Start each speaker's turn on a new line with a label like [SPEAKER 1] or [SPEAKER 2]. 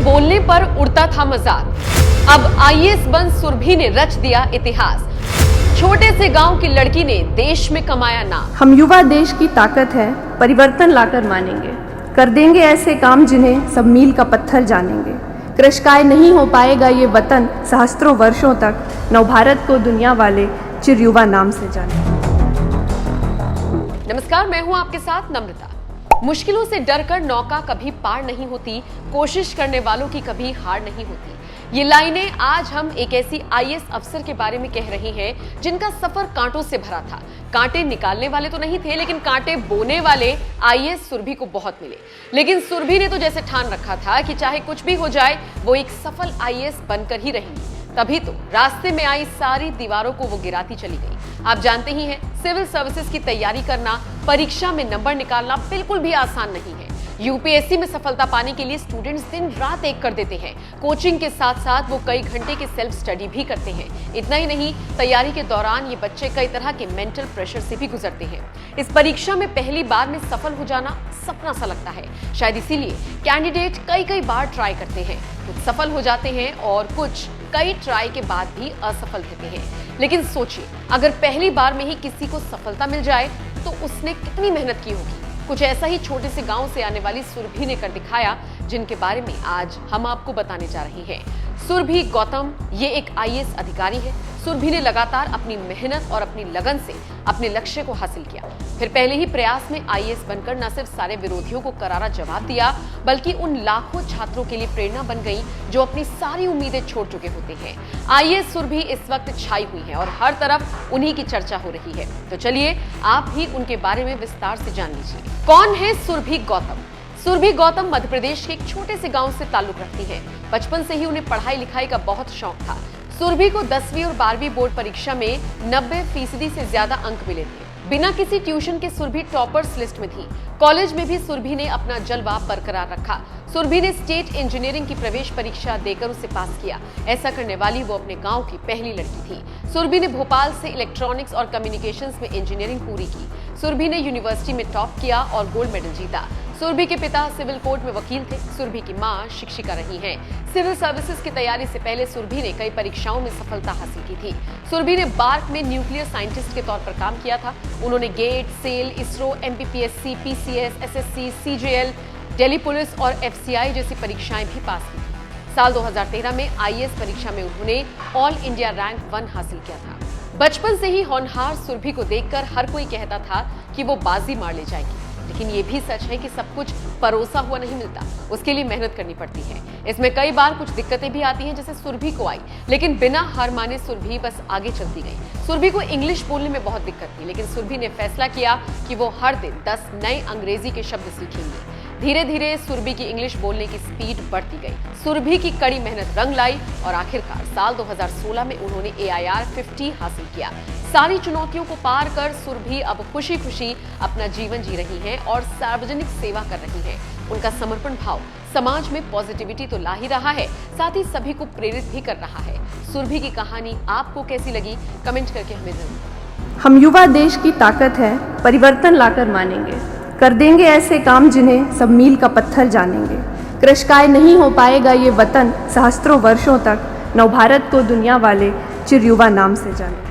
[SPEAKER 1] बोलने पर उड़ता था मजाक। अब आईएएस बन सुरभि ने रच दिया इतिहास। छोटे से गांव की लड़की ने देश में कमाया नाम।
[SPEAKER 2] हम युवा देश की ताकत है, परिवर्तन लाकर मानेंगे। कर देंगे ऐसे काम जिन्हें सब मील का पत्थर जानेंगे। कृशकाय नहीं हो पाएगा ये वतन सहस्त्रों वर्षों तक। नवभारत को दुनिया वाले चिर युवा नाम से जाने।
[SPEAKER 1] नमस्कार, मैं हूं आपके साथ नम्रता। मुश्किलों से डरकर नौका कभी पार नहीं होती, कोशिश करने वालों की कभी हार नहीं होती। ये लाइनें आज हम एक ऐसी आईएएस अफसर के बारे में कह रहे हैं जिनका सफर कांटों से भरा था। कांटे निकालने वाले तो नहीं थे, लेकिन कांटे बोने वाले आईएएस सुरभि को बहुत मिले। लेकिन सुरभि ने तो जैसे ठान रखा था कि चाहे कुछ भी हो जाए वो एक सफल आईएएस बनकर ही रहेंगी। तभी तो रास्ते में आई सारी दीवारों को वो गिराती चली गई। आप जानते ही हैं, सिविल सर्विसेज की तैयारी करना, परीक्षा में नंबर निकालना बिल्कुल भी आसान नहीं है। यूपीएससी में सफलता पाने के लिए स्टूडेंट्स दिन रात एक कर देते हैं। कोचिंग के साथ साथ वो कई घंटे की सेल्फ स्टडी भी करते हैं। इतना ही नहीं, तैयारी के दौरान ये बच्चे कई तरह के मेंटल प्रेशर से भी गुजरते हैं। इस परीक्षा में पहली बार में सफल हो जाना सपना सा लगता है। शायद इसीलिए कैंडिडेट कई बार ट्राई करते हैं। कुछ सफल हो जाते हैं और कुछ कई ट्राई के बाद भी असफल रहते हैं। लेकिन सोचिए, अगर पहली बार में ही किसी को सफलता मिल जाए तो उसने कितनी मेहनत की होगी। कुछ ऐसा ही छोटे से गांव से आने वाली सुरभि ने कर दिखाया, जिनके बारे में आज हम आपको बताने जा रहे हैं। सुरभि गौतम ये एक आईएएस अधिकारी है। सुरभि ने लगातार अपनी मेहनत और अपनी लगन से अपने लक्ष्य को हासिल किया। फिर पहले ही प्रयास में आईएएस बनकर न सिर्फ सारे विरोधियों को करारा जवाब दिया, बल्कि उन लाखों छात्रों के लिए प्रेरणा बन गई जो अपनी सारी उम्मीदें छोड़ चुके होते हैं। आईएएस सुरभि इस वक्त छाई हुई है और हर तरफ उन्हीं की चर्चा हो रही है। तो चलिए आप भी उनके बारे में विस्तार से जान लीजिए। कौन है सुरभि गौतम? सुरभि गौतम मध्य प्रदेश के एक छोटे से गांव से ताल्लुक रखती है। बचपन से ही उन्हें पढ़ाई लिखाई का बहुत शौक था। सुरभि को 10वीं और 12वीं बोर्ड परीक्षा में 90% से ज्यादा अंक मिले थे। बिना किसी ट्यूशन के सुरभि टॉपर्स लिस्ट में थी। कॉलेज में भी सुरभि ने अपना जलवा बरकरार रखा। सुरभि ने स्टेट इंजीनियरिंग की प्रवेश परीक्षा देकर उसे पास किया। ऐसा करने वाली वो अपने गांव की पहली लड़की थी। सुरभि ने भोपाल से इलेक्ट्रॉनिक्स और कम्युनिकेशंस में इंजीनियरिंग पूरी की। सुरभि ने यूनिवर्सिटी में टॉप किया और गोल्ड मेडल जीता। सुरभि के पिता सिविल कोर्ट में वकील थे। सुरभि की मां शिक्षिका रही हैं। सिविल सर्विसेज की तैयारी से पहले सुरभि ने कई परीक्षाओं में सफलता हासिल की थी। सुरभि ने बार्क में न्यूक्लियर साइंटिस्ट के तौर पर काम किया था। उन्होंने GATE, SAIL, ISRO, MPPSC, PCS, SSC, CGL, Delhi police और एफसीआई जैसी परीक्षाएं भी पास की थी। साल 2013 में आईएएस परीक्षा में उन्होंने ऑल इंडिया रैंक 1 हासिल किया था। बचपन से ही होनहार सुरभि को देखकर हर कोई कहता था कि वो बाजी मार ले जाएगी। लेकिन ये भी सच है कि सब कुछ परोसा हुआ नहीं मिलता, उसके लिए मेहनत करनी पड़ती है। इसमें कई बार कुछ दिक्कतें भी आती हैं, जैसे सुरभि को आई, लेकिन बिना हार माने सुरभि बस आगे चलती गई। सुरभि को इंग्लिश बोलने में बहुत दिक्कत थी, लेकिन सुरभि ने फैसला किया कि वो हर दिन 10 नए अंग्रेजी के शब्द सीखेंगी। धीरे धीरे सुरभि की इंग्लिश बोलने की स्पीड बढ़ती गई। सुरभि की कड़ी मेहनत रंग लाई और आखिरकार साल 2016 में उन्होंने AIR 50 हासिल किया। सारी चुनौतियों को पार कर सुरभि अब खुशी खुशी अपना जीवन जी रही हैं और सार्वजनिक सेवा कर रही हैं। उनका समर्पण भाव समाज में पॉजिटिविटी तो ला ही रहा है, साथ ही सभी को प्रेरित भी कर रहा है। सुरभि की कहानी आपको कैसी लगी, कमेंट करके हमें जरूर।
[SPEAKER 2] हम युवा देश की ताकत है, परिवर्तन लाकर मानेंगे। कर देंगे ऐसे काम जिन्हें सब मील का पत्थर जानेंगे। कृशकाय नहीं हो पाएगा ये वतन सहस्त्रों वर्षों तक। नवभारत को दुनिया वाले चिर युवा नाम से जाने।